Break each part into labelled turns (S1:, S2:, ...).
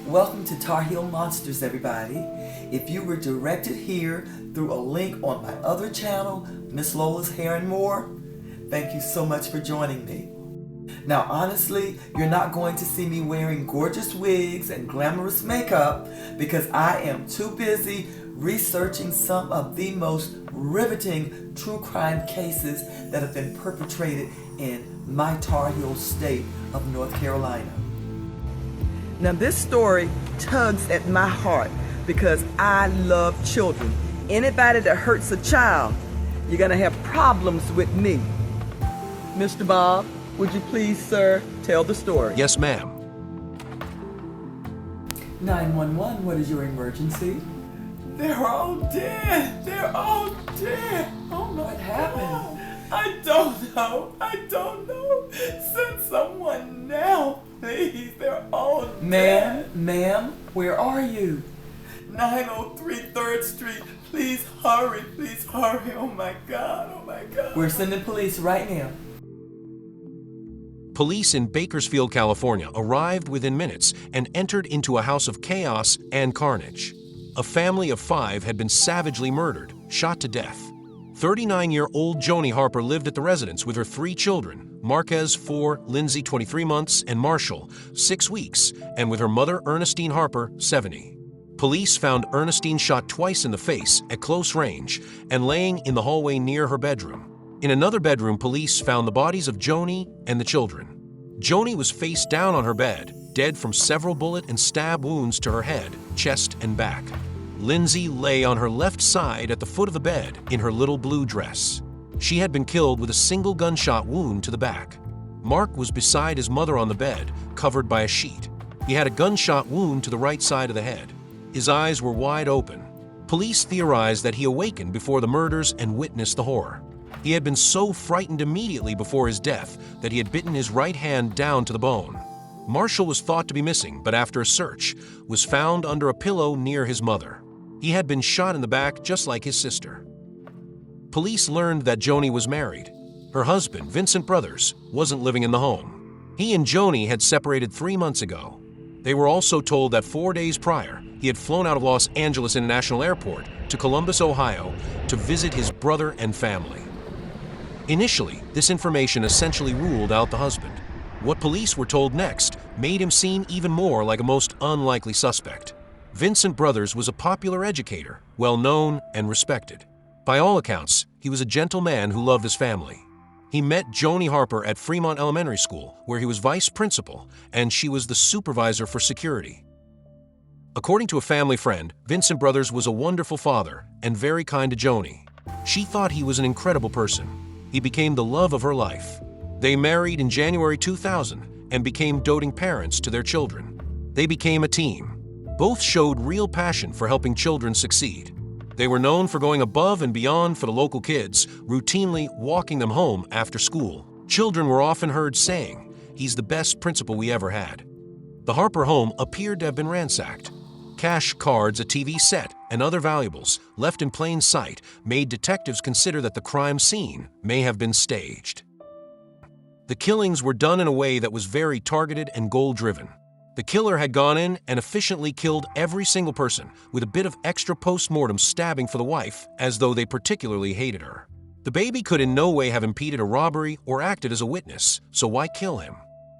S1: Welcome to Tar Heel Monsters, everybody. If you were directed here through a link on my other channel, Miss Lola's Hair and More, thank you so much for joining me. Now, honestly, you're not going to see me wearing gorgeous wigs and glamorous makeup because I am too busy researching some of the most riveting true crime cases that have been perpetrated in my Tar Heel state of North Carolina. Now, this story tugs at my heart because I love children. Anybody that hurts a child, you're going to have problems with me. Mr. Bob, would you please, sir, tell the story?
S2: Yes, ma'am.
S1: 911, what is your emergency? They're all dead. They're all dead. Oh, what happened? I don't know. Send someone now, please. They're all dead. Ma'am, where are you? 903 3rd Street. Please hurry. Oh my God. We're sending police right now.
S2: Police in Bakersfield, California arrived within minutes and entered into a house of chaos and carnage. A family of 5 had been savagely murdered, shot to death. 39-year-old Joni Harper lived at the residence with her 3 children, Marquez 4, Lindsay 23 months, and Marshall 6 weeks, and with her mother Ernestine Harper 70. Police found Ernestine shot twice in the face at close range and laying in the hallway near her bedroom. In another bedroom, police found the bodies of Joni and the children. Joni was face down on her bed, dead from several bullet and stab wounds to her head, chest, and back. Lindsay lay on her left side at the foot of the bed in her little blue dress. She had been killed with a single gunshot wound to the back. Mark was beside his mother on the bed, covered by a sheet. He had a gunshot wound to the right side of the head. His eyes were wide open. Police theorized that he awakened before the murders and witnessed the horror. He had been so frightened immediately before his death that he had bitten his right hand down to the bone. Marshall was thought to be missing, but after a search, was found under a pillow near his mother. He had been shot in the back just like his sister. Police learned that Joni was married. Her husband, Vincent Brothers, wasn't living in the home. He and Joni had separated 3 months ago. They were also told that 4 days prior, he had flown out of Los Angeles International Airport to Columbus, Ohio, to visit his brother and family. Initially, this information essentially ruled out the husband. What police were told next made him seem even more like a most unlikely suspect. Vincent Brothers was a popular educator, well-known and respected. By all accounts, he was a gentle man who loved his family. He met Joni Harper at Fremont Elementary School, where he was vice principal, and she was the supervisor for security. According to a family friend, Vincent Brothers was a wonderful father and very kind to Joni. She thought he was an incredible person. He became the love of her life. They married in January 2000 and became doting parents to their children. They became a team. Both showed real passion for helping children succeed. They were known for going above and beyond for the local kids, routinely walking them home after school. Children were often heard saying, "He's the best principal we ever had." The Harper home appeared to have been ransacked. Cash, cards, a TV set, and other valuables left in plain sight made detectives consider that the crime scene may have been staged. The killings were done in a way that was very targeted and goal-driven. The killer had gone in and efficiently killed every single person, with a bit of extra post-mortem stabbing for the wife, as though they particularly hated her. The baby could in no way have impeded a robbery or acted as a witness, so why kill him?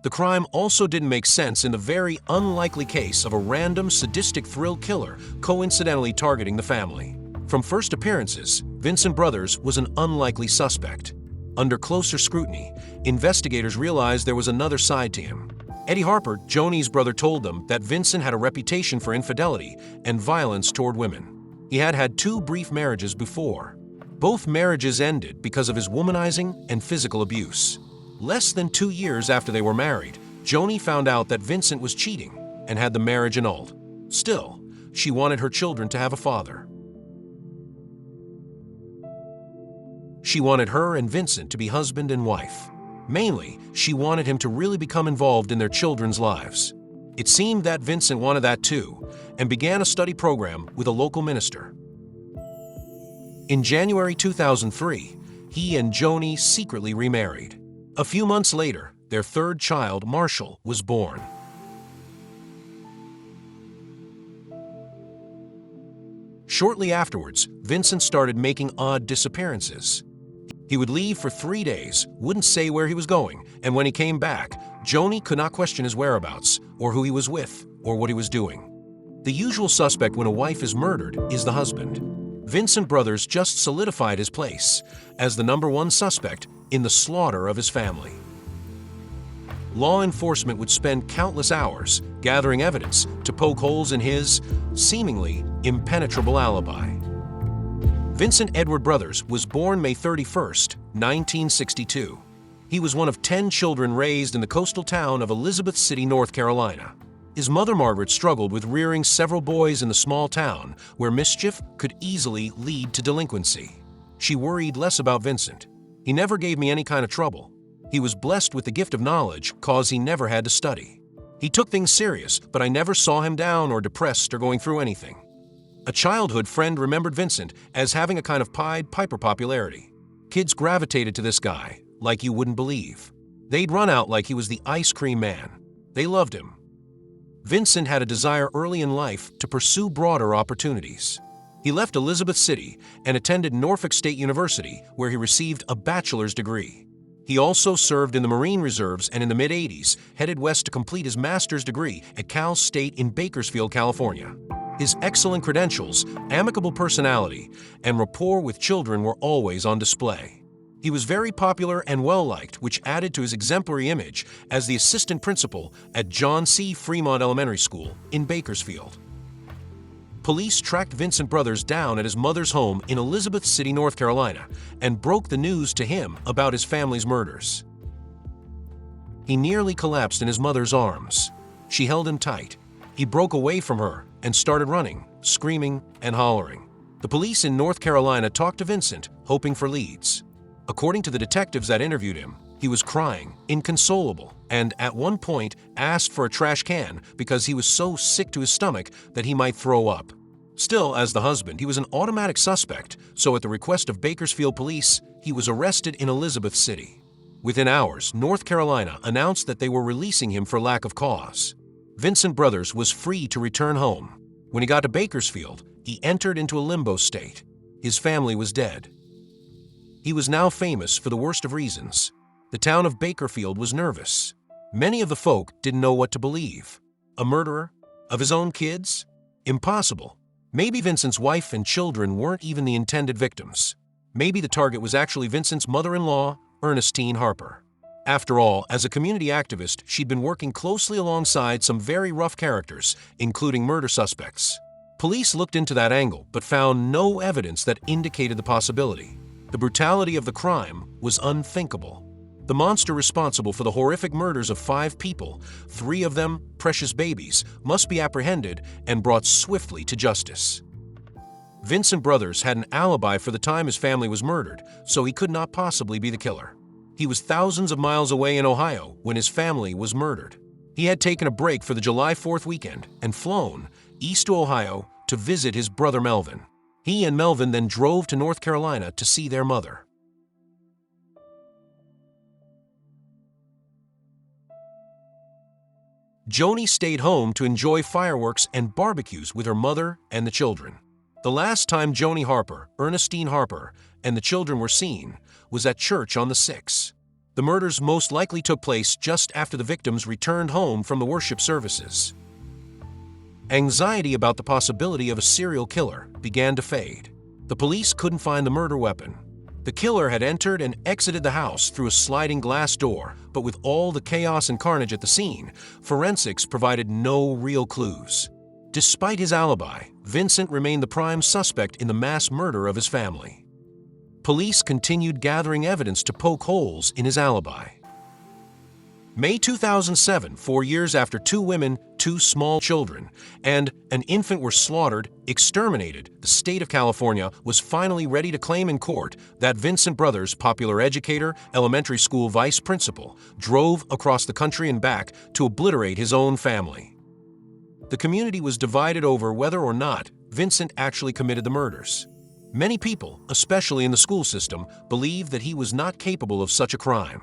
S2: The crime also didn't make sense in the very unlikely case of a random sadistic thrill killer coincidentally targeting the family. From first appearances, Vincent Brothers was an unlikely suspect. Under closer scrutiny, investigators realized there was another side to him. Eddie Harper, Joni's brother, told them that Vincent had a reputation for infidelity and violence toward women. He had had 2 brief marriages before. Both marriages ended because of his womanizing and physical abuse. Less than 2 years after they were married, Joni found out that Vincent was cheating and had the marriage annulled. Still, she wanted her children to have a father. She wanted her and Vincent to be husband and wife. Mainly, she wanted him to really become involved in their children's lives. It seemed that Vincent wanted that too, and began a study program with a local minister. In January 2003, he and Joni secretly remarried. A few months later, their 3rd child, Marshall, was born. Shortly afterwards, Vincent started making odd disappearances. He would leave for 3 days, wouldn't say where he was going, and when he came back, Joni could not question his whereabouts, or who he was with, or what he was doing. The usual suspect when a wife is murdered is the husband. Vincent Brothers just solidified his place as the #1 suspect in the slaughter of his family. Law enforcement would spend countless hours gathering evidence to poke holes in his seemingly impenetrable alibi. Vincent Edward Brothers was born May 31, 1962. He was one of 10 children raised in the coastal town of Elizabeth City, North Carolina. His mother Margaret struggled with rearing several boys in the small town where mischief could easily lead to delinquency. She worried less about Vincent. He never gave me any kind of trouble. He was blessed with the gift of knowledge cause he never had to study. He took things serious, but I never saw him down or depressed or going through anything. A childhood friend remembered Vincent as having a kind of Pied Piper popularity. Kids gravitated to this guy like you wouldn't believe. They'd run out like he was the ice cream man. They loved him. Vincent had a desire early in life to pursue broader opportunities. He left Elizabeth City and attended Norfolk State University, where he received a bachelor's degree. He also served in the Marine Reserves and in the mid-'80s headed west to complete his master's degree at Cal State in Bakersfield, California. His excellent credentials, amicable personality, and rapport with children were always on display. He was very popular and well-liked, which added to his exemplary image as the assistant principal at John C. Fremont Elementary School in Bakersfield. Police tracked Vincent Brothers down at his mother's home in Elizabeth City, North Carolina, and broke the news to him about his family's murders. He nearly collapsed in his mother's arms. She held him tight. He broke away from her and started running, screaming and hollering. The police in North Carolina talked to Vincent, hoping for leads. According to the detectives that interviewed him, he was crying, inconsolable, and at one point asked for a trash can because he was so sick to his stomach that he might throw up. Still, as the husband, he was an automatic suspect, so at the request of Bakersfield police, he was arrested in Elizabeth City. Within hours, North Carolina announced that they were releasing him for lack of cause. Vincent Brothers was free to return home. When he got to Bakersfield, he entered into a limbo state. His family was dead. He was now famous for the worst of reasons. The town of Bakersfield was nervous. Many of the folk didn't know what to believe. A murderer? Of his own kids? Impossible. Maybe Vincent's wife and children weren't even the intended victims. Maybe the target was actually Vincent's mother-in-law, Ernestine Harper. After all, as a community activist, she'd been working closely alongside some very rough characters, including murder suspects. Police looked into that angle, but found no evidence that indicated the possibility. The brutality of the crime was unthinkable. The monster responsible for the horrific murders of 5 people, 3 of them precious babies, must be apprehended and brought swiftly to justice. Vincent Brothers had an alibi for the time his family was murdered, so he could not possibly be the killer. He was thousands of miles away in Ohio when his family was murdered. He had taken a break for the July 4th weekend and flown east to Ohio to visit his brother Melvin. He and Melvin then drove to North Carolina to see their mother. Joni stayed home to enjoy fireworks and barbecues with her mother and the children. The last time Joni Harper, Ernestine Harper, and the children were seen was at church on the 6th. The murders most likely took place just after the victims returned home from the worship services. Anxiety about the possibility of a serial killer began to fade. The police couldn't find the murder weapon. The killer had entered and exited the house through a sliding glass door, but with all the chaos and carnage at the scene, forensics provided no real clues. Despite his alibi, Vincent remained the prime suspect in the mass murder of his family. Police continued gathering evidence to poke holes in his alibi. May 2007, 4 years after 2 women, 2 small children, and an infant were slaughtered, exterminated, the state of California was finally ready to claim in court that Vincent Brothers, popular educator, elementary school vice principal, drove across the country and back to obliterate his own family. The community was divided over whether or not Vincent actually committed the murders. Many people, especially in the school system, believed that he was not capable of such a crime.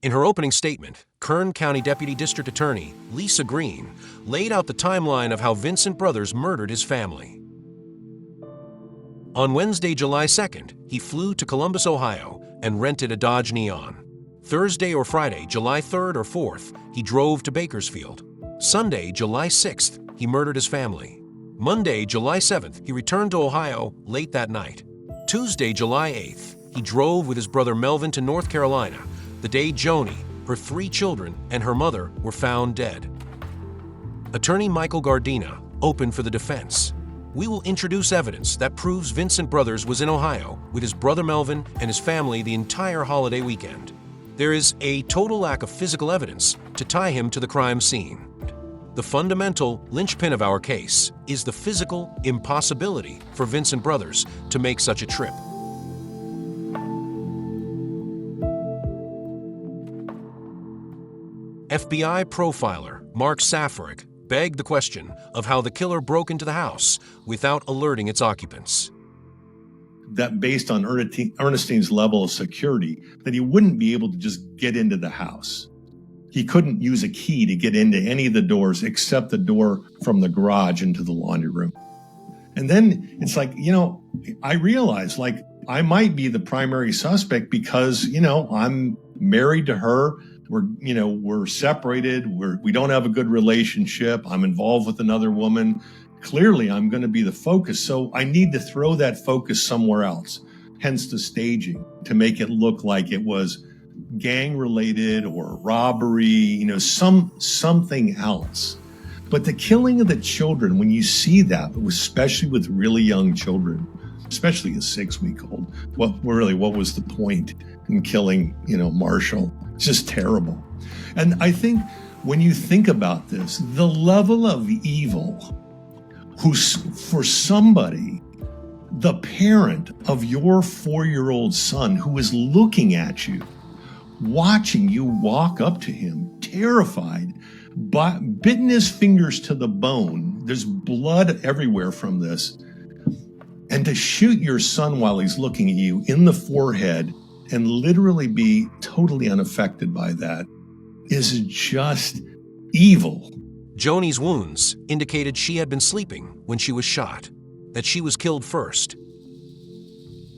S2: In her opening statement, Kern County Deputy District Attorney Lisa Green laid out the timeline of how Vincent Brothers murdered his family. On Wednesday, July 2nd, he flew to Columbus, Ohio, and rented a Dodge Neon. Thursday or Friday, July 3rd or 4th, he drove to Bakersfield. Sunday, July 6th, he murdered his family. Monday, July 7th, he returned to Ohio late that night. Tuesday, July 8th, he drove with his brother Melvin to North Carolina, the day Joni, her 3 children, and her mother were found dead. Attorney Michael Gardina opened for the defense. We will introduce evidence that proves Vincent Brothers was in Ohio with his brother Melvin and his family the entire holiday weekend. There is a total lack of physical evidence to tie him to the crime scene. The fundamental linchpin of our case is the physical impossibility for Vincent Brothers to make such a trip. FBI profiler Mark Safaric begged the question of how the killer broke into the house without alerting its occupants.
S3: That based on Ernestine's level of security, that he wouldn't be able to just get into the house. He couldn't use a key to get into any of the doors except the door from the garage into the laundry room. And then it's like, I realized I might be the primary suspect because, I'm married to her. We're separated. We don't have a good relationship. I'm involved with another woman. Clearly, I'm going to be the focus. So I need to throw that focus somewhere else. Hence the staging, to make it look like it was gang related or robbery, something else. But the killing of the children, when you see that, especially with really young children, especially a 6-week-old, what was the point in killing, Marshall? It's just terrible. And I think when you think about this, the level of evil for somebody, the parent of your 4-year-old son who is looking at you, watching you walk up to him, terrified, but bitten his fingers to the bone. There's blood everywhere from this. And to shoot your son while he's looking at you in the forehead and literally be totally unaffected by that is just evil.
S2: Joni's wounds indicated she had been sleeping when she was shot, that she was killed first.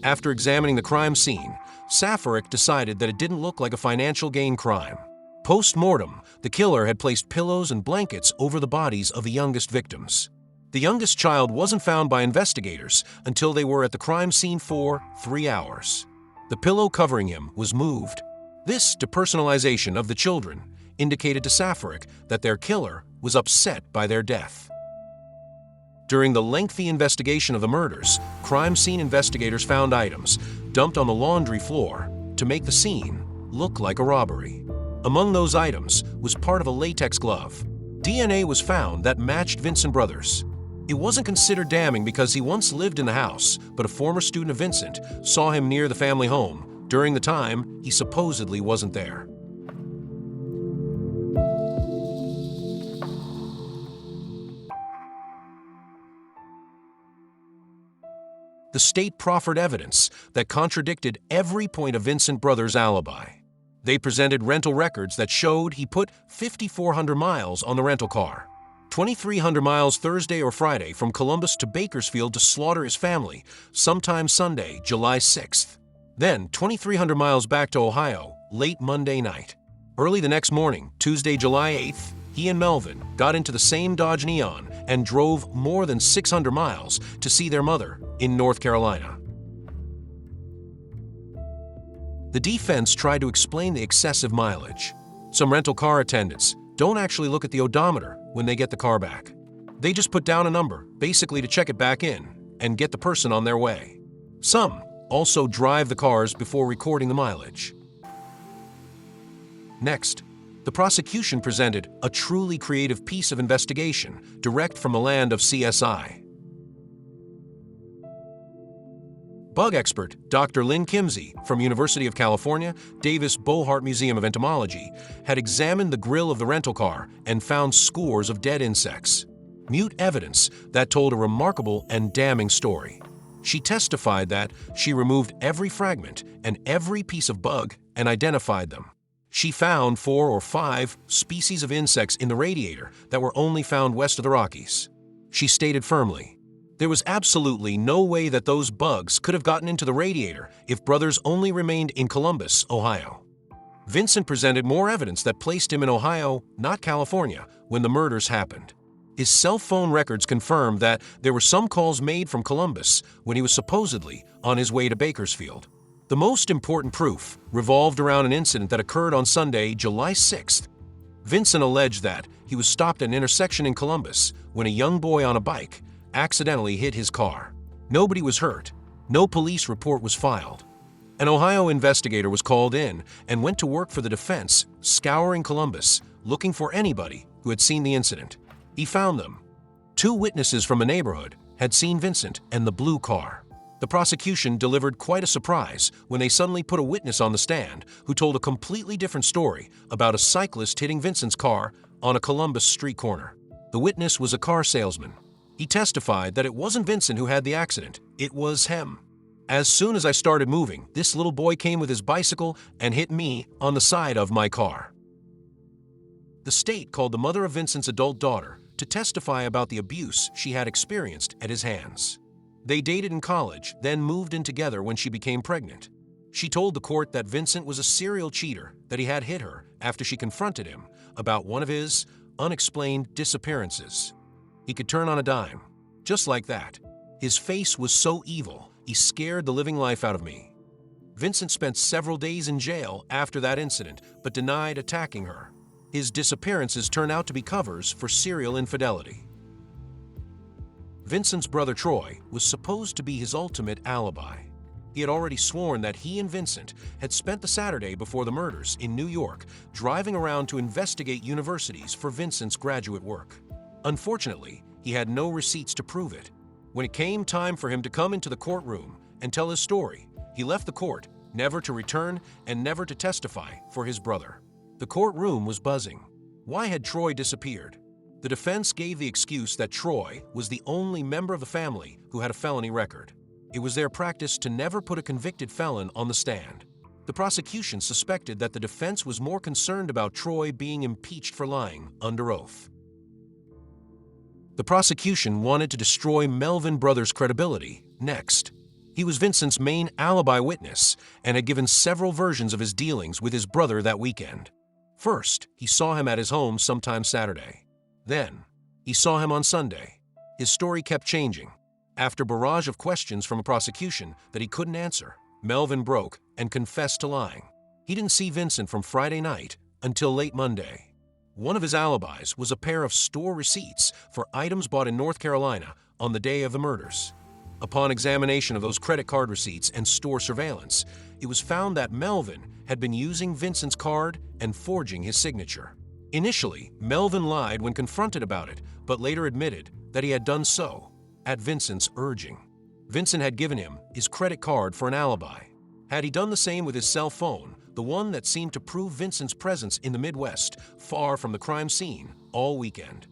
S2: After examining the crime scene, Safaric decided that it didn't look like a financial gain crime. Post-mortem, the killer had placed pillows and blankets over the bodies of the youngest victims. The youngest child wasn't found by investigators until they were at the crime scene for 3 hours. The pillow covering him was moved. This depersonalization of the children indicated to Safaric that their killer was upset by their death. During the lengthy investigation of the murders, crime scene investigators found items dumped on the laundry floor to make the scene look like a robbery. Among those items was part of a latex glove. DNA was found that matched Vincent Brothers. It wasn't considered damning because he once lived in the house, but a former student of Vincent saw him near the family home during the time he supposedly wasn't there. The state proffered evidence that contradicted every point of Vincent Brothers' alibi. They presented rental records that showed he put 5,400 miles on the rental car, 2,300 miles Thursday or Friday from Columbus to Bakersfield to slaughter his family sometime Sunday, July 6th. Then 2,300 miles back to Ohio late Monday night. Early the next morning, Tuesday, July 8th, he and Melvin got into the same Dodge Neon and drove more than 600 miles to see their mother in North Carolina. The defense tried to explain the excessive mileage. Some rental car attendants don't actually look at the odometer when they get the car back. They just put down a number, basically to check it back in and get the person on their way. Some also drive the cars before recording the mileage. Next, the prosecution presented a truly creative piece of investigation direct from the land of CSI. Bug expert Dr. Lynn Kimsey from University of California, Davis Bohart Museum of Entomology had examined the grill of the rental car and found scores of dead insects. Mute evidence that told a remarkable and damning story. She testified that she removed every fragment and every piece of bug and identified them. She found 4 or 5 species of insects in the radiator that were only found west of the Rockies. She stated firmly, There was absolutely no way that those bugs could have gotten into the radiator if Brothers only remained in Columbus, Ohio. Vincent presented more evidence that placed him in Ohio, not California, when the murders happened. His cell phone records confirmed that there were some calls made from Columbus when he was supposedly on his way to Bakersfield. The most important proof revolved around an incident that occurred on Sunday, July 6th. Vincent alleged that he was stopped at an intersection in Columbus when a young boy on a bike accidentally hit his car. Nobody was hurt. No police report was filed. An Ohio investigator was called in and went to work for the defense, scouring Columbus, looking for anybody who had seen the incident. He found them. 2 witnesses from a neighborhood had seen Vincent and the blue car. The prosecution delivered quite a surprise when they suddenly put a witness on the stand who told a completely different story about a cyclist hitting Vincent's car on a Columbus street corner. The witness was a car salesman. He testified that it wasn't Vincent who had the accident, it was him. As soon as I started moving, this little boy came with his bicycle and hit me on the side of my car. The state called the mother of Vincent's adult daughter to testify about the abuse she had experienced at his hands. They dated in college, then moved in together when she became pregnant. She told the court that Vincent was a serial cheater, that he had hit her after she confronted him about one of his unexplained disappearances. He could turn on a dime, just like that. His face was so evil, he scared the living life out of me. Vincent spent several days in jail after that incident, but denied attacking her. His disappearances turned out to be covers for serial infidelity. Vincent's brother Troy was supposed to be his ultimate alibi. He had already sworn that he and Vincent had spent the Saturday before the murders in New York driving around to investigate universities for Vincent's graduate work. Unfortunately, he had no receipts to prove it. When it came time for him to come into the courtroom and tell his story, he left the court, never to return and never to testify for his brother. The courtroom was buzzing. Why had Troy disappeared? The defense gave the excuse that Troy was the only member of the family who had a felony record. It was their practice to never put a convicted felon on the stand. The prosecution suspected that the defense was more concerned about Troy being impeached for lying under oath. The prosecution wanted to destroy Melvin Brothers' credibility next. He was Vincent's main alibi witness and had given several versions of his dealings with his brother that weekend. First, he saw him at his home sometime Saturday. Then, he saw him on Sunday. His story kept changing. After a barrage of questions from a prosecution that he couldn't answer, Melvin broke and confessed to lying. He didn't see Vincent from Friday night until late Monday. One of his alibis was a pair of store receipts for items bought in North Carolina on the day of the murders. Upon examination of those credit card receipts and store surveillance, it was found that Melvin had been using Vincent's card and forging his signature. Initially, Melvin lied when confronted about it, but later admitted that he had done so at Vincent's urging. Vincent had given him his credit card for an alibi. Had he done the same with his cell phone, the one that seemed to prove Vincent's presence in the Midwest, far from the crime scene, all weekend?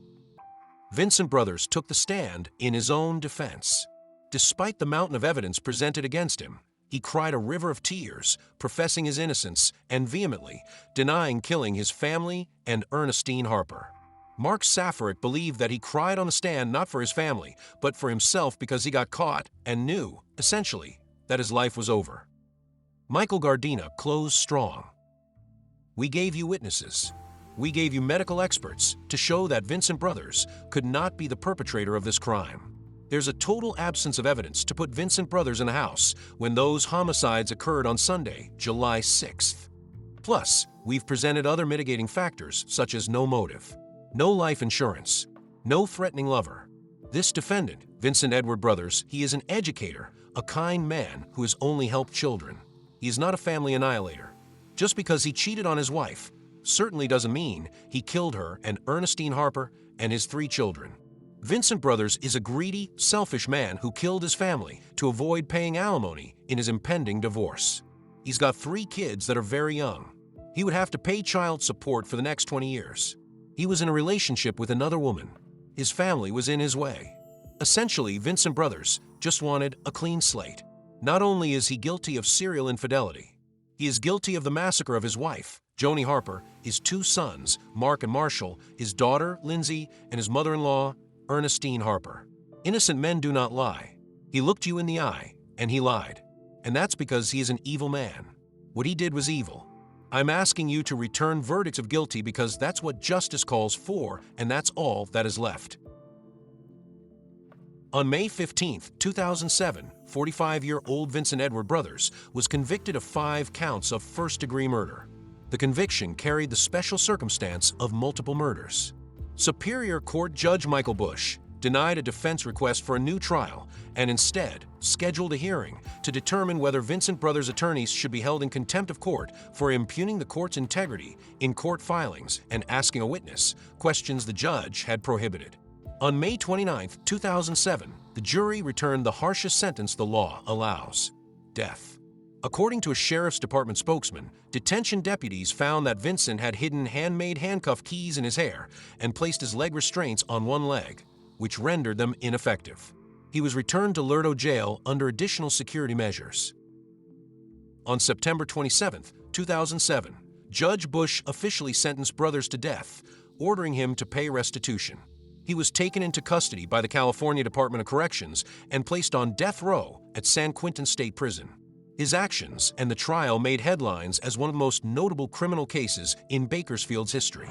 S2: Vincent Brothers took the stand in his own defense. Despite the mountain of evidence presented against him, he cried a river of tears, professing his innocence and vehemently denying killing his family and Ernestine Harper. Mark Safaric believed that he cried on the stand not for his family, but for himself because he got caught and knew, essentially, that his life was over. Michael Gardina closed strong. We gave you witnesses. We gave you medical experts to show that Vincent Brothers could not be the perpetrator of this crime. There's a total absence of evidence to put Vincent Brothers in a house when those homicides occurred on Sunday, July 6th. Plus, we've presented other mitigating factors such as no motive, no life insurance, no threatening lover. This defendant, Vincent Edward Brothers, he is an educator, a kind man who has only helped children. He is not a family annihilator. Just because he cheated on his wife certainly doesn't mean he killed her and Ernestine Harper and his 3 children. Vincent Brothers is a greedy, selfish man who killed his family to avoid paying alimony in his impending divorce. He's got 3 kids that are very young. He would have to pay child support for the next 20 years. He was in a relationship with another woman. His family was in his way. Essentially, Vincent Brothers just wanted a clean slate. Not only is he guilty of serial infidelity, he is guilty of the massacre of his wife, Joni Harper, his 2 sons, Mark and Marshall, his daughter, Lindsay, and his mother-in-law, Ernestine Harper. Innocent men do not lie. He looked you in the eye, and he lied. And that's because he is an evil man. What he did was evil. I'm asking you to return verdicts of guilty because that's what justice calls for, and that's all that is left. On May 15, 2007, 45-year-old Vincent Edward Brothers was convicted of 5 counts of first-degree murder. The conviction carried the special circumstance of multiple murders. Superior Court Judge Michael Bush denied a defense request for a new trial and instead scheduled a hearing to determine whether Vincent Brothers' attorneys should be held in contempt of court for impugning the court's integrity in court filings and asking a witness questions the judge had prohibited. On May 29, 2007, the jury returned the harshest sentence the law allows: death. According to a sheriff's department spokesman, detention deputies found that Vincent had hidden handmade handcuff keys in his hair and placed his leg restraints on one leg, which rendered them ineffective. He was returned to Lerdo Jail under additional security measures. On September 27, 2007, Judge Bush officially sentenced Brothers to death, ordering him to pay restitution. He was taken into custody by the California Department of Corrections and placed on death row at San Quentin State Prison. His actions and the trial made headlines as one of the most notable criminal cases in Bakersfield's history.